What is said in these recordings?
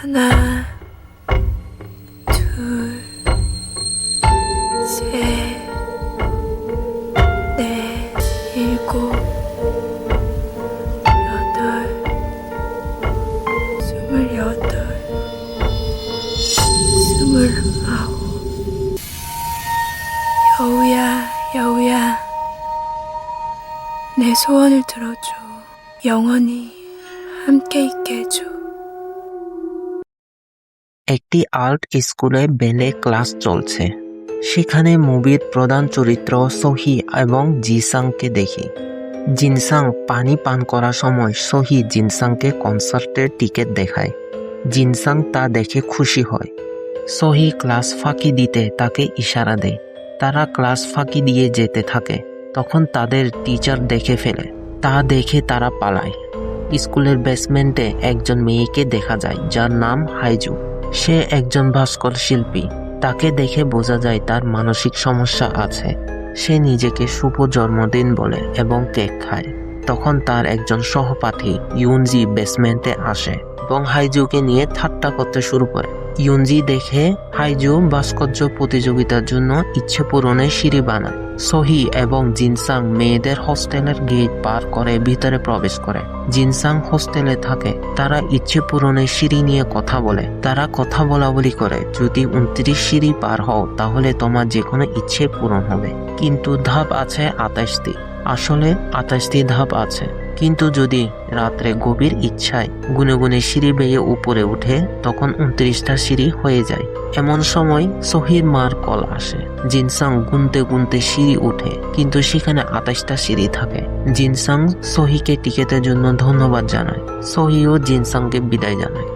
하나, 둘, 셋, 넷, 일곱, 여덟, 28, 29. 여우야, 내 소원을 들어줘. 영원히 함께 있게 해줘. একটি আর্ট স্কুলে বেলে ক্লাস চলছে। সেখানে মুভির প্রধান চরিত্র সোহি এবং জিসাংকে দেখি। জিনসাং পানি পান করার সময় সোহি জিনসাংকে কনসার্টের টিকিট দেখায়। জিনসাং তা দেখে খুশি হয়। সোহি ক্লাস ফাঁকি দিতে তাকে ইশারা দেয়। তারা ক্লাস ফাঁকি দিয়ে যেতে থাকে। তখন তাদের টিচার দেখে ফেলে। তা দেখে তারা পালায়। স্কুলের বেসমেন্টে একজন মেয়েকে দেখা যায় যার নাম হাইজু। সে একজন ভাস্কর শিল্পী। তাকে দেখে বোঝা যায় তার মানসিক সমস্যা আছে। সে নিজেকে শুভ জন্মদিন বলে এবং কেক খায়। তখন তার একজন সহপাঠী ইউনজি বেসমেন্টে আসে এবং হাইজুকে নিয়ে ঠাট্টা করতে শুরু করে। ইউনজি দেখে হাইজু ভাস্কর্য প্রতিযোগিতার জন্য ইচ্ছে পূরণের সিঁড়ি বানায়। সোহি এবং জিনসাং মেয়েদের হোস্টেলের গেট পার করে ভিতরে প্রবেশ করে। জিনসাং হোস্টেলে থাকে। তারা ইচ্ছে পূরণের সিঁড়ি নিয়ে কথা বলে। তারা কথা বলাবলি করে, যদি 29 সিঁড়ি পার হও তাহলে তোমার যে কোনো ইচ্ছে পূরণ হবে। কিন্তু ধাপ আছে 28টি। আসলে 28টি ধাপ আছে, কিন্তু যদি রাত্রে গভীর ইচ্ছায় গুনে গুনে সিঁড়ি বেয়ে উপরে উঠে তখন 29টা সিঁড়ি হয়ে যায়। এমন সময় সোহির মার কল আসে। জিনসাং গুনতে গুনতে সিঁড়ি উঠে, কিন্তু সেখানে 28টা সিঁড়ি থাকে। জিনসাং সোহিকে টিকেটের জন্য ধন্যবাদ জানায়। সোহিও জিনসাংকে বিদায় জানায়।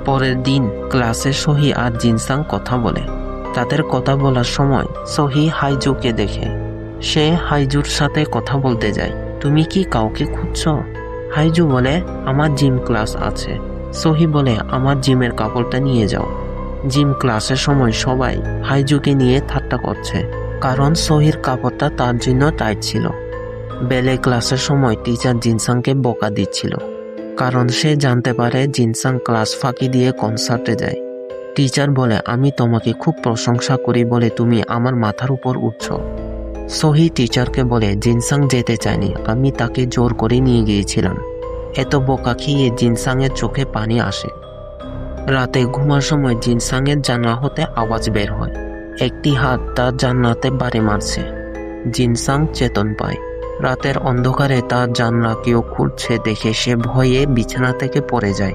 পরের দিন ক্লাসে সোহি আর জিনসাং কথা বলে। তাদের কথা বলার সময় সোহি হাইজুকে দেখে। সে হাইজুর সাথে কথা বলতে যায়। তুমি কি কাউকে খুঁজছো? হাইজু বলে, আমার জিম ক্লাস আছে। সোহি বলে, আমার জিমের কাপড়টা নিয়ে যাও। জিম ক্লাসের সময় সবাই হাইজুকে নিয়ে ঠাট্টা করছে, কারণ সোহির কাপড়টা তার জন্য টাইট ছিল। বেলে ক্লাসের সময় টিচার জিনসাংকে বকা দিচ্ছিল, কারণ সে জানতে পারে জিনসাং ক্লাস ফাঁকি দিয়ে কনসার্টে যায়। টিচার বলে, আমি তোমাকে খুব প্রশংসা করি বলে তুমি আমার মাথার উপর উঠছো। সোহি টিচারকে বলে, জিনসাং যেতে চায়নি, আমি তাকে জোর করে নিয়ে গিয়েছিলাম। এত বোকা খেয়ে জিনসাংয়ের চোখে পানি আসে। রাতে ঘুমার সময় জিনসাংয়ের জানলা হতে আওয়াজ বের হয়। একটি হাত তার জানলাতে বাড়ি মারছে। জিনসাং চেতন পায়। রাতের অন্ধকারে তার জানলা কেউ খুলছে দেখে সে ভয়ে বিছানা থেকে পড়ে যায়।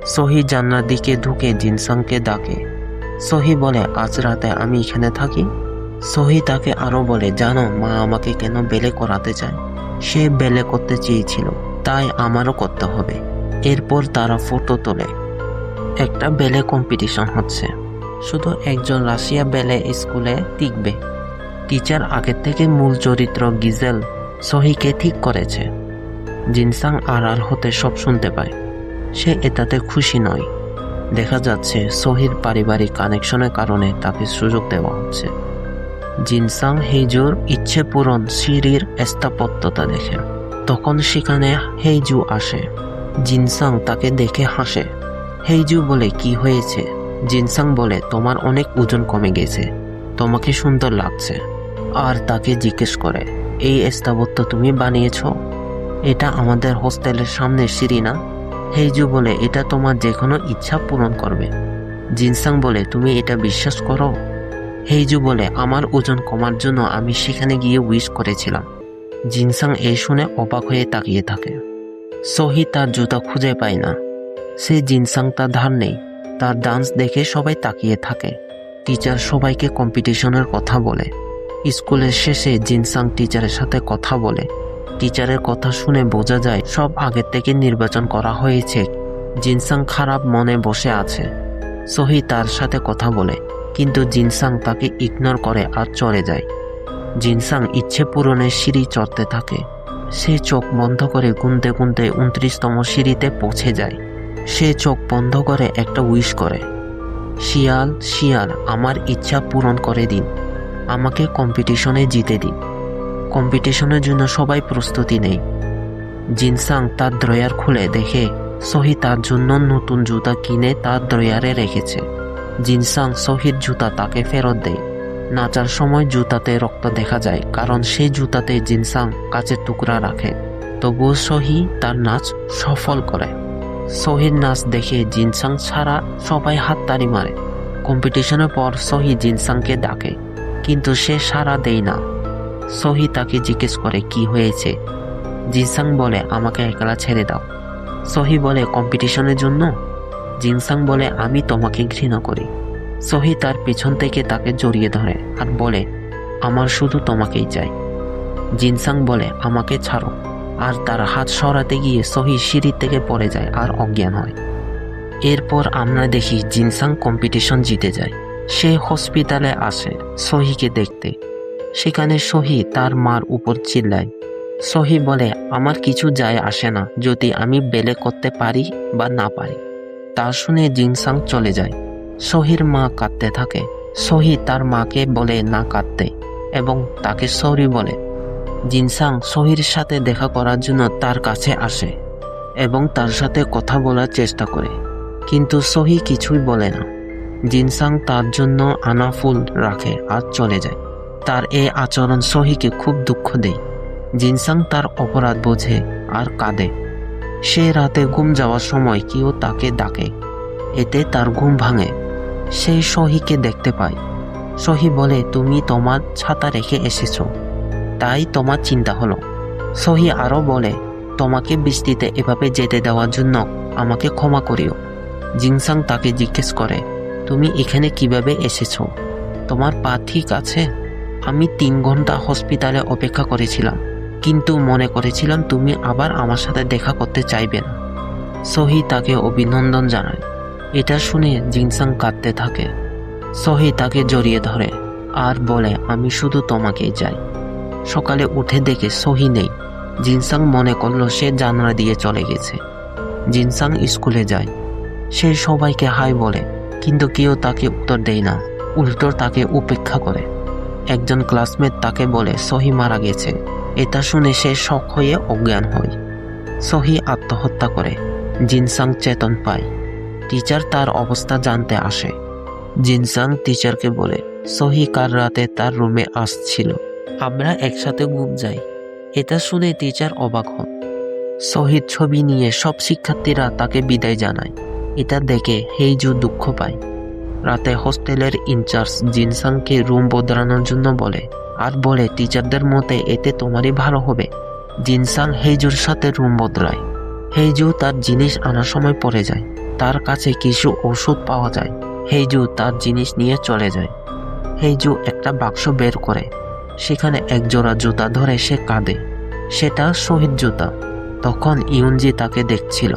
সোহি জানলার দিকে ঢুকে জিনসাংকে ডাকে। সোহি বলে, আজ রাতে আমি এখানে থাকি। সোহি তাকে আরো বলে, জানো মা আমাকে কেন বেলে করাতে চায়? সে বেলে করতে চেয়েছিল, তাই আমারও করতে হবে। এরপর তারা ফটো তোলে। একটা বেলে কম্পিটিশন হচ্ছে। শুধু একজন রাশিয়া বেলে স্কুলে টিকবে। টিচার আগের থেকে মূল চরিত্র গিজেল সোহিকে ঠিক করেছে। জিনসাং আড়াল হতে সব শুনতে পায়। সে এটাতে খুশি নয়। দেখা যাচ্ছে সোহির পারিবারিক কানেকশনের কারণে তাকে সুযোগ দেওয়া হচ্ছে। জিনসাং হেইজুর ইচ্ছে পূরণ সিঁড়ির স্থাপত্যতা দেখে। তখন সেখানে হেইজু আসে। জিনসাং তাকে দেখে হাসে। হেইজু বলে, কি হয়েছে? জিনসাং বলে, তোমার অনেক ওজন কমে গেছে, তোমাকে সুন্দর লাগছে। আর তাকে জিজ্ঞেস করে, এই স্থাপত্য তুমি বানিয়েছ? এটা আমাদের হোস্টেলের সামনের সিঁড়ি না? হেইজু বলে, এটা তোমার যে কোনো ইচ্ছা পূরণ করবে। জিনসাং বলে, তুমি এটা বিশ্বাস করো? হেইজু বলে, আমার ওজন কমার জন্য আমি সেখানে গিয়ে উইশ করেছিলাম। জিনসাং এই শুনে অবাক হয়ে তাকিয়ে থাকে। সোহি তার জুতা খুঁজে পায় না। সে জিনসাং তার ধার নেই। তার ডান্স দেখে সবাই তাকিয়ে থাকে। টিচার সবাইকে কম্পিটিশনের কথা বলে। স্কুলের শেষে জিনসাং টিচারের সাথে কথা বলে। টিচারের কথা শুনে বোঝা যায় সব আগের থেকে নির্বাচন করা হয়েছে। জিনসাং খারাপ মনে বসে আছে। সোহি তার সাথে কথা বলে, কিন্তু জিনসাং তাকে ইগনোর করে আর চলে যায়। জিনসাং ইচ্ছে পূরণের সিঁড়ি চড়তে থাকে। সে চোখ বন্ধ করে গুনতে গুনতে 29তম সিঁড়িতে পৌঁছে যায়। সে চোখ বন্ধ করে একটা উইশ করে, শিয়াল শিয়াল আমার ইচ্ছা পূরণ করে দিন, আমাকে কম্পিটিশনে জিতে দিন। কম্পিটিশনের জন্য সবাই প্রস্তুতি নেয়। জিনসাং তার ড্রয়ার খুলে দেখে সহি তার জন্য নতুন জুতা কিনে তার ড্রয়ারে রেখেছে। জিনসাং সহির জুতা তাকে ফেরত দেয়। নাচার সময় জুতাতে রক্ত দেখা যায়, কারণ সেই জুতাতে জিনসাং কাচের টুকরা রাখে। তবুও সহি তার নাচ সফল করে। সহির নাচ দেখে জিনসাং ছাড়া সবাই হাততালি মারে। কম্পিটিশনের পর সহি জিনসাংকে ডাকে, কিন্তু সে সাড়া দেয় না। সহি তাকে জিজ্ঞেস করে কি হয়েছে। জিনসাং বলে, আমাকে একলা ছেড়ে দাও। সহি বলে, কম্পিটিশনের জন্য? জিনসাং বলে, আমি তোমাকে ঘৃণা করি। সহি তার পিছন থেকে তাকে জড়িয়ে ধরে আর বলে, আমার শুধু তোমাকেই চাই। জিনসাং বলে, আমাকে ছাড়ো। আর তার হাত সরাতে গিয়ে সহি সিঁড়ি থেকে পড়ে যায় আর অজ্ঞান হয়। এরপর আমরা দেখি জিনসাং কম্পিটিশন জিতে যায়। সে হসপিটালে আসে সহিকে দেখতে। সেখানে সহি তার মার উপর চিল্লায়। সহি বলে, আমার কিছু যায় আসে না যদি আমি বেলে করতে পারি বা না পারি। তা শুনে জিনসাং চলে যায়। সহির মা কাঁদতে থাকে। সহি তার মাকে বলে না কাঁদতে এবং তাকে সরি বলে। জিনসাং সহির সাথে দেখা করার জন্য তার কাছে আসে এবং তার সাথে কথা বলার চেষ্টা করে, কিন্তু সহি কিছুই বলে না। জিনসাং তার জন্য আনা ফুল রাখে আর চলে যায়। তার এই আচরণ সহিকে খুব দুঃখ দেয়। জিনসাং তার অপরাধ বোঝে আর কাঁদে। সে রাতে ঘুম যাওয়ার সময় কেউ তাকে ডাকে। এতে তার ঘুম ভাঙে। সে সহিকে দেখতে পায়। সহি বলে, তুমি তোমার ছাতা রেখে এসেছ, তাই তোমার চিন্তা হলো। সহি আরো বলে, তোমাকে বৃষ্টিতে এভাবে যেতে দেওয়ার জন্য আমাকে ক্ষমা করিও। জিনসাং তাকে জিজ্ঞেস করে, তুমি এখানে কিভাবে এসেছ? তোমার পা ঠিক আছে? আমি 3 ঘন্টা হসপিটালে অপেক্ষা করেছিলাম, কিন্তু মনে করেছিলাম তুমি আবার আমার সাথে দেখা করতে চাইবে না। সহি তাকে অভিনন্দন জানায়। এটা শুনে জিনসাং কাঁদতে থাকে। সহি তাকে জড়িয়ে ধরে আর বলে, আমি শুধু তোমাকেই চাই। সকালে উঠে দেখে সহি নেই। জিনসাং মনে করলো সে জানালা দিয়ে চলে গেছে। জিনসাং স্কুলে যায়। সে সবাইকে হাই বলে, কিন্তু কেউ তাকে উত্তর দেয় না, উল্টো তাকে উপেক্ষা করে। একজন ক্লাসমেট তাকে বলে সহি মারা গেছে। এটা শুনে সে শক হয়ে অজ্ঞান হয়। সহি আত্মহত্যা করে। জিনসাং চেতন পায়। টিচার তার অবস্থা জানতে আসে। জিনসাং টিচারকে বলে, সহি কাল রাতে তার রুমে আসছিল, আমরা একসাথে ঘুম যাই। এটা শুনে টিচার অবাক হন। সহির ছবি নিয়ে সব শিক্ষার্থীরা তাকে বিদায় জানায়। এটা দেখে হেইজু দুঃখ পায়। রাতে হোস্টেলের ইনচার্জ জিনসাংকে রুম বদলানোর জন্য বলে আর বলে, টিচারদের মতে এতে তোমারই ভালো হবে। জিনসাং হেইজুর সাথে রুম বদলায়। হেইজু তার জিনিস আনার সময় পড়ে যায়। তার কাছে কিছু ওষুধ পাওয়া যায়। হেইজু তার জিনিস নিয়ে চলে যায়। হেইজু একটা বাক্স বের করে। সেখানে এক জোড়া জুতা ধরে সে কাঁদে। সেটা শহীদ জুতা। তখন ইউনজি তাকে দেখছিল।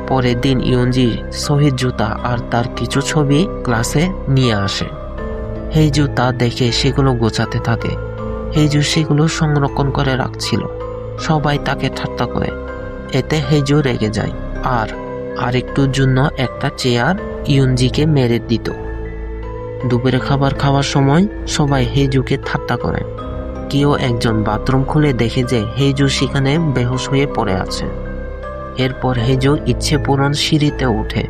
পরের দিন ইউনজি শহীদ জুতা আর তার কিছু ছবি ক্লাসে নিয়ে আসে। হেইজু তা দেখে সেগুলো গোছাতে থাকে। হেইজু সেগুলো সংরক্ষণ করে রাখছিল। সবাই তাকে ঠাট্টা করে। এতে হেইজু রেগে যায় আর আরেকটুর জন্য একটা চেয়ার ইউনজিকে মেরে দিত। দুপুরে খাবার খাওয়ার সময় সবাই হেইজুকে ঠাট্টা করে। কেউ একজন বাথরুম খুলে দেখে যে হেইজু সেখানে বেহুশ হয়ে পড়ে আছে। এরপর হেইজু ইচ্ছে পূরণ সিঁড়িতে উঠে।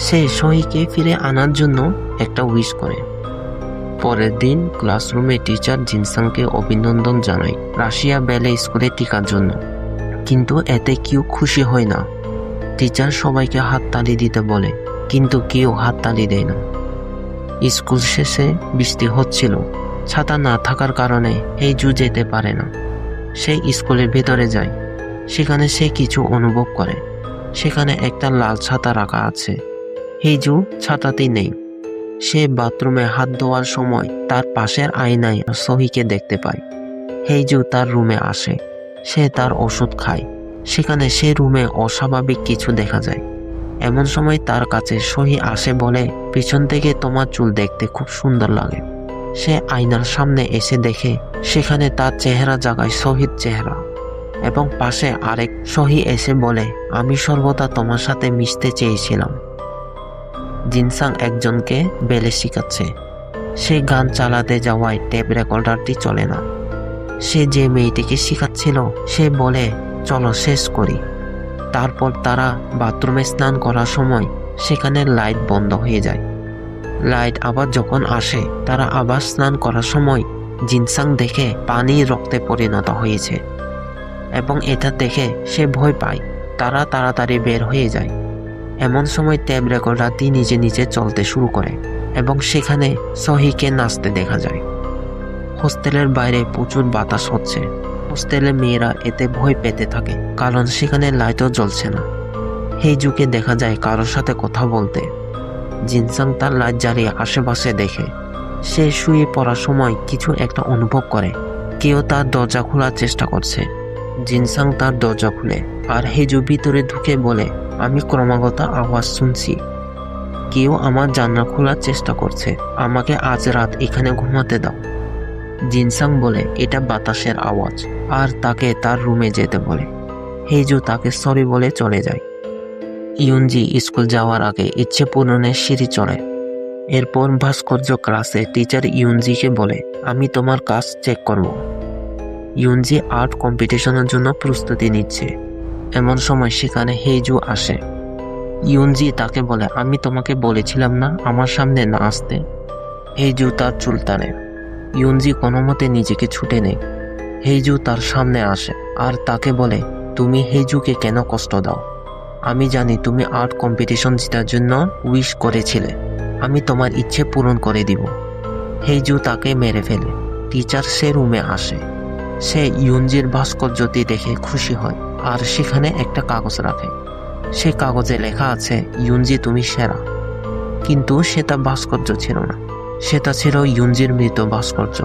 সে সহিকে ফিরে আনার জন্য একটা উইশ করে। পরের দিন ক্লাসরুমে টিচার জিনসাংকে অভিনন্দন জানায় রাশিয়া বেলে স্কুলে টিকার জন্য, কিন্তু এতে কেউ খুশি হয় না। টিচার সবাইকে হাততালি দিতে বলে, কিন্তু কেউ হাততালি দেয় না। স্কুল শেষে বৃষ্টি হচ্ছিল। ছাতা না থাকার কারণে হেইজু যেতে পারে না। সে স্কুলের ভেতরে যায়। সেখানে সে কিছু অনুভব করে। সেখানে একটা লাল ছাতা রাখা আছে। হেইজু ছাতাতেই নেই। সে বাথরুমে হাত ধোয়ার সময় তার পাশের আয়নায় সহিকে দেখতে পায়। হেইজু তার রুমে আসে। সে তার ওষুধ খায়। সেখানে সে রুমে অস্বাভাবিক কিছু দেখা যায়। এমন সময় তার কাছে সহি আসে বলে, পিছন থেকে তোমার চুল দেখতে খুব সুন্দর লাগে। সে আয়নার সামনে এসে দেখে সেখানে তার চেহারা জাগায় সহির চেহারা এবং পাশে আরেক সহি এসে বলে, আমি সর্বদা তোমার সাথে মিশতে চেয়েছিলাম। জিনসাং একজনকে বেলে শিখাচ্ছে। সে গান চালাতে যাওয়ায় টেপ রেকর্ডারটি চলে না। সে যে মেয়েটিকে শিখাচ্ছিল সে বলে, চলো শেষ করি। তারপর তারা বাথরুমে স্নান করার সময় সেখানে লাইট বন্ধ হয়ে যায়। লাইট আবার যখন আসে তারা আবার স্নান করার সময় জিনসাং দেখে পানি রক্তে পরিণত হয়েছে এবং এটা দেখে সে ভয় পায়। তারা তাড়াতাড়ি বের হয়ে যায়। এমন সময় ট্যাব রেকর্ডারটি নিজে নিজে চলতে শুরু করে এবং সেখানে সহিকে নাচতে দেখা যায়। হোস্টেলের বাইরে প্রচুর বাতাস হচ্ছে। হোস্টেলের মেয়েরা এতে ভয় পেতে থাকে কারণ সেখানে লাইটও জ্বলছে না। হেইজুকে দেখা যায় কারোর সাথে কথা বলতে। জিনসাং তার লাইট জ্বালিয়ে আশেপাশে দেখে। সে শুয়ে পড়ার সময় কিছু একটা অনুভব করে, কেউ তার দরজা খোলার চেষ্টা করছে। জিনসাং তার দরজা খুলে আর হেইজু ভিতরে ঢুকে বলে, আমি ক্রমাগত আওয়াজ শুনছি, কেউ আমার জানলা খোলার চেষ্টা করছে, আমাকে আজ রাত এখানে ঘুমাতে দাও। জিনসাং বলে এটা বাতাসের আওয়াজ আর তাকে তার রুমে যেতে বলে। হেইজু তাকে সরি বলে চলে যায়। ইউনজি স্কুল যাওয়ার আগে ইচ্ছে পূরণের সিঁড়ি চড়ে। এরপর ভাস্কর্য ক্লাসে টিচার ইউনজিকে বলে, আমি তোমার কাজ চেক করব। ইউনজি আর্ট কম্পিটিশনের জন্য প্রস্তুতি নিচ্ছে। এমন সময় সেখানে হেইজু আসে। ইউনজি তাকে বলে, আমি তোমাকে বলেছিলাম না আমার সামনে না আসতে। হেইজু তার চুল টানে। ইউনজি কোনোমতে নিজেকে ছুটে নেয়। হেইজু তার সামনে আসে আর তাকে বলে, তুমি হেইজুকে কেন কষ্ট দাও? আমি জানি তুমি আর্ট কম্পিটিশন জেতার জন্য উইশ করেছিলে। আমি তোমার ইচ্ছে পূরণ করে দিব। হেইজু তাকে মেরে ফেলে। টিচার সে রুমে আসে। সে ইউনজির ভাস্কর্যটি দেখে খুশি হয় আর সেখানে একটা কাগজ রাখে। সে কাগজে লেখা আছে, ইউনজি তুমি সেরা। কিন্তু সেটা ভাস্কর্য ছিল না, সেটা ছিল ইউনজির মৃত ভাস্কর্য।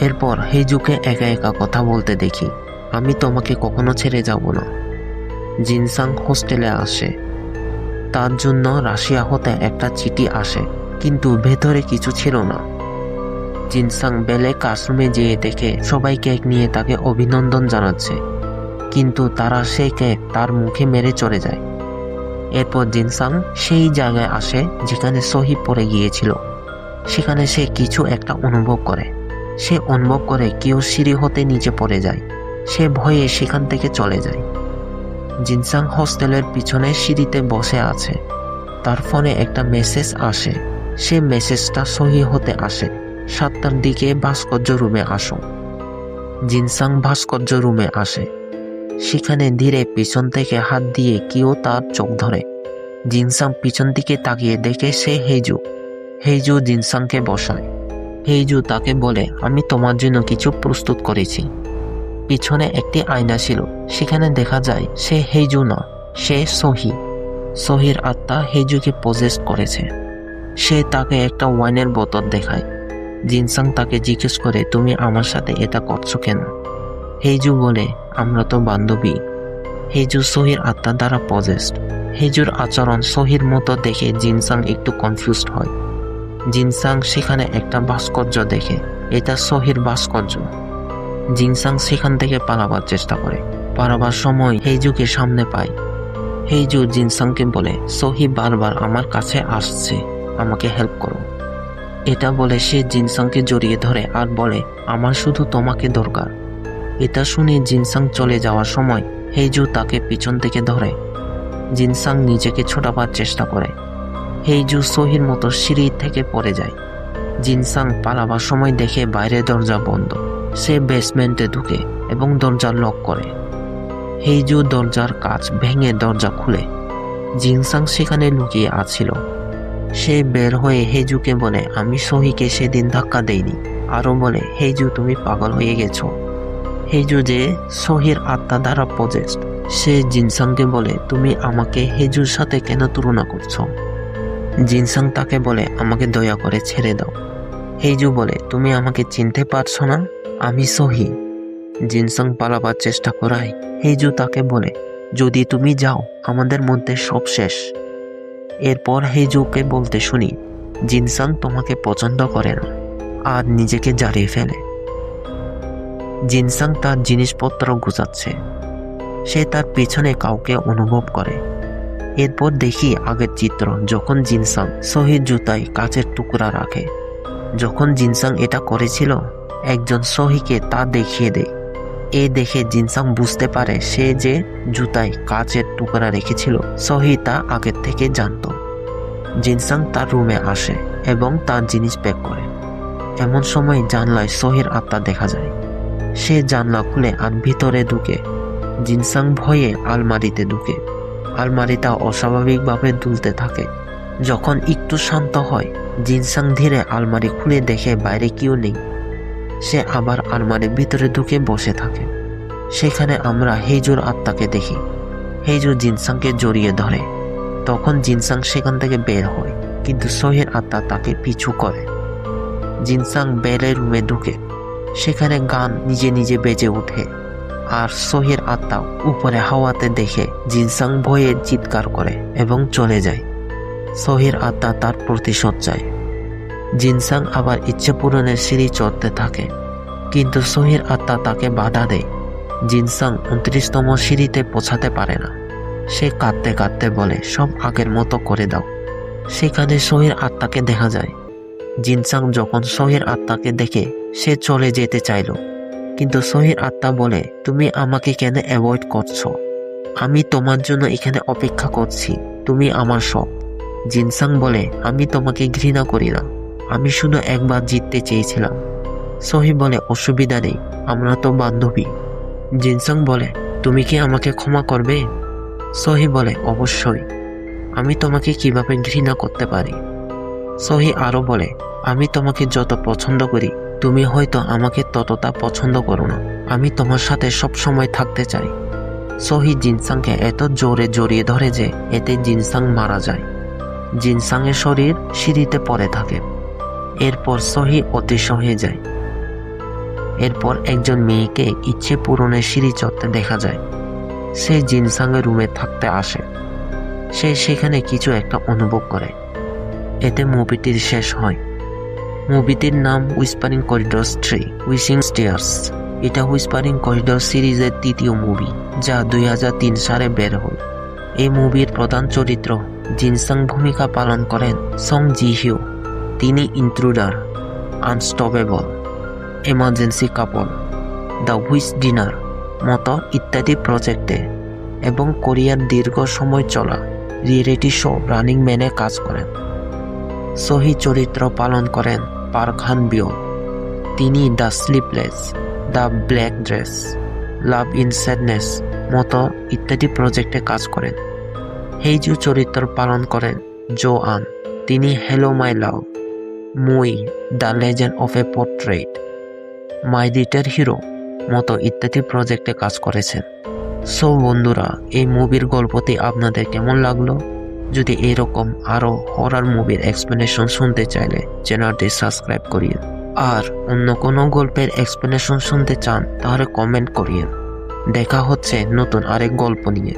এরপর হেইজুকে একা একা কথা বলতে দেখি, আমি তোমাকে কখনো ছেড়ে যাব না। জিনসাং হোস্টেলে আসে। তার জন্য রাশিয়া হতে একটা চিঠি আসে, কিন্তু ভেতরে কিছু ছিল না। জিনসাং বেলে ক্লাসরুমে যেয়ে দেখে সবাই কেক নিয়ে তাকে অভিনন্দন জানাচ্ছে, কিন্তু তারা সেই কেক তার মুখে মেরে চলে যায়। এরপর জিনসাং সেই জায়গায় আসে যেখানে সহি পড়ে গিয়েছিল। সেখানে সে কিছু একটা অনুভব করে। সে অনুভব করে কেউ সিঁড়ি হতে নিচে পড়ে যায়। সে ভয়ে সেখান থেকে চলে যায়। জিনসাং হোস্টেলের পিছনে সিঁড়িতে বসে আছে। তার ফোনে একটা মেসেজ আসে। সে মেসেজটা সহি হতে আসে, 7টার দিকে ভাস্কর্য রুমে আসো। জিনসাং ভাস্কর্য রুমে আসে। সেখানে ধীরে পিছন থেকে হাত দিয়ে কেউ তার চোখ ধরে। জিনসাং পিছন দিকে তাকিয়ে দেখে সে হেইজু। হেইজু জিনসাংকে বসায়। হেইজু তাকে বলে, আমি তোমার জন্য কিছু প্রস্তুত করেছি। পিছনে একটি আয়না ছিল। সেখানে দেখা যায় সে হেইজু না, সে সহি। সহির আত্মা হেইজুকে পজেস্ট করেছে। সে তাকে একটা ওয়াইনের বোতল দেখায়। জিনসাং তাকে জিজ্ঞেস করে, তুমি আমার সাথে এটা করছো কেন? হেইজু বলে, আমরা তো বান্ধবী। হেইজু সহির আত্মা দ্বারা পজেস্ট। হেইজুর আচরণ সহির মতো দেখে জিনসাং একটু কনফিউজড হয়। জিনসাং সেখানে একটা ভাস্কর্য দেখে, এটা সহির ভাস্কর্য। জিনসাং সেখান থেকে পালাবার চেষ্টা করে। পালাবার সময় হেইজুকে সামনে পায়। হেইজু জিনসাংকে বলে, সহি বারবার আমার কাছে আসছে, আমাকে হেল্প করো। এটা বলে সে জিনসাংকে জড়িয়ে ধরে আর বলে, আমার শুধু তোমাকে দরকার। এটা শুনে জিনসাং চলে যাওয়ার সময় হেইজু তাকে পিছন থেকে ধরে। জিনসাং নিজেকে ছোটাবার চেষ্টা করে। হেইজু সহির মতো সিঁড়ি থেকে পড়ে যায়। জিনসাং পালাবার সময় দেখে বাইরে দরজা বন্ধ। সে বেসমেন্টে ঢুকে এবং দরজা লক করে। হেইজু দরজার কাঁচ ভেঙে দরজা খুলে। জিনসাং সেখানে লুকিয়ে আছিল। সে বের হয়ে হেইজুকে বলে, আমি সহিকে সেদিন ধাক্কা দেইনি। আরো বলে, হেইজু তুমি পাগল হয়ে গেছো। হেইজু যে সহির আত্মা দ্বারা পজেস্ট, সে জিনসাংকে বলে, তুমি আমাকে হেইজুর সাথে কেন তুলনা করছো? জিনসাং তাকে বলে, আমাকে দয়া করে ছেড়ে দাও। হেইজু বলে, তুমি আমাকে চিনতে পারছো না? আমি সহি। জিনসাং পালাবার চেষ্টা করায় হেইজু তাকে বলে, যদি তুমি যাও আমাদের মধ্যে সব শেষ। এরপর হেইজুকে বলতে শুনি, জিনসাং তোমাকে পছন্দ করে না আর নিজেকে জ্বালিয়ে ফেলে। জিনসাং তার জিনিসপত্র গুছাচ্ছে। সে তার পিছনে কাউকে অনুভব করে। এরপর দেখি আগের চিত্র, যখন জিনসাং সহির জুতায় কাচের টুকরা রাখে। যখন জিনসাং এটা করেছিল, একজন সহিকে তা দেখিয়ে দেয়। এ দেখে জিনসাং বুঝতে পারে সে যে জুতায় কাচের টুকরা রেখেছিল সহি তা আগের থেকে জানতো। জিনসাং তার রুমে আসে এবং তার জিনিস প্যাক করে। এমন সময় জানলায় সহির আত্মা দেখা যায়। সে জানলা খুলে আর ভিতরে ঢুকে। জিনসাং ভয়ে আলমারিতে ঢুকে। আলমারিটা অস্বাভাবিকভাবে দুলতে থাকে। যখন একটু শান্ত হয় জিনসাং ধীরে আলমারি খুলে দেখে বাইরে কেউ নেই। সে আবার আলমারির ভিতরে ঢুকে বসে থাকে। সেখানে আমরা হেইজুর আত্মাকে দেখি। হেইজু জিনসাংকে জড়িয়ে ধরে। তখন জিনসাং সেখান থেকে বের হয়, কিন্তু সহির আত্মা তাকে পিছু করে। জিনসাং বেলের রুমে ঢুকে। সেখানে গান নিজে নিজে বেজে ওঠে আর সহির আত্মা উপরে হাওয়াতে দেখে জিনসাং ভয়ে চিৎকার করে এবং চলে যায়। সহির আত্মা তার প্রতিশোধ চায়। জিনসাং আবার ইচ্ছে পূরণের সিঁড়ি চড়তে থাকে, কিন্তু সহির আত্মা তাকে বাধা দেয়। জিনসাং 29তম সিঁড়িতে পৌঁছাতে পারে না। সে কাঁদতে কাঁদতে বলে, সব আগের মতো করে দাও। সেখানে সহির আত্মাকে দেখা যায়। জিনসাং যখন সহির আত্মাকে দেখে সে চলে যেতে চাইল, কিন্তু সহির আত্মা বলে, তুমি আমাকে কেন অ্যাভয়েড করছো? আমি তোমার জন্য এখানে অপেক্ষা করছি, তুমি আমার সব। জিনসাং বলে, আমি তোমাকে ঘৃণা করি না, আমি শুধু একবার জিততে চেয়েছিলাম। সহি বলে, অসুবিধা নেই, আমরা তো বান্ধবী। জিনসাং বলে, তুমি কি আমাকে ক্ষমা করবে? সহি বলে, অবশ্যই। আমি তোমাকে কিভাবে ঘৃণা করতে পারি? সহি আরো বলে, আমি তোমাকে যত পছন্দ করি তুমি হয়তো আমাকে ততটা পছন্দ করো না। আমি তোমার সাথে সব সময় থাকতে চাই। সহি জিনসাংকে এত জোরে জড়িয়ে ধরে যে এতে জিনসাং মারা যায়। জিনসাংয়ের শরীর সিঁড়িতে পড়ে থাকে। এরপর সহি অদৃশ্য হয়ে যায়। এরপর একজন মেয়েকে ইচ্ছে পূরণের সিঁড়ি চড়তে দেখা যায়। সে জিনসাংয়ের রুমে থাকতে আসে। সে সেখানে কিছু একটা অনুভব করে। এতে মুভিটির শেষ হয়। মুভিটির নাম হুইসপারিং করিডোরস 3 উইশিং স্টেয়ার্স। এটা হুইসপারিং করিডোর সিরিজের তৃতীয় মুভি, যা 2003 সালে বের হয়। এই মুভির প্রধান চরিত্র জিনসাং ভূমিকা পালন করেন সং জি হিউ। তিনি intruder, unstoppable, emergency couple, the হুইস ডিনার মতো ইত্যাদি প্রজেক্টে এবং কোরিয়ার দীর্ঘ সময় চলা রিয়েলিটি শো রানিং ম্যানে কাজ করেন। সহি চরিত্র পালন করেন পার্ক হান বিও। তিনি the sleepless, the black dress, love in sadness মতো ইত্যাদি প্রজেক্টে কাজ করেন। হেইজু চরিত্র পালন করেন জো আন। তিনি হ্যালো মাই লাভ, মুই, the legend of A portrait, my little hero মতো ইত্যাদি প্রজেক্টে কাজ করেছেন। সো বন্ধুরা, এই মুভির গল্পটি আপনাদের কেমন লাগলো? যদি এরকম আরো হরর মুভির এক্সপ্লেনেশন শুনতে চাইলে চ্যানেলটি সাবস্ক্রাইব করিয়ে, আর অন্য কোনো গল্পের এক্সপ্লেনেশন শুনতে চান তাহলে কমেন্ট করিয়ে। দেখা হচ্ছে নতুন আরেক গল্প নিয়ে।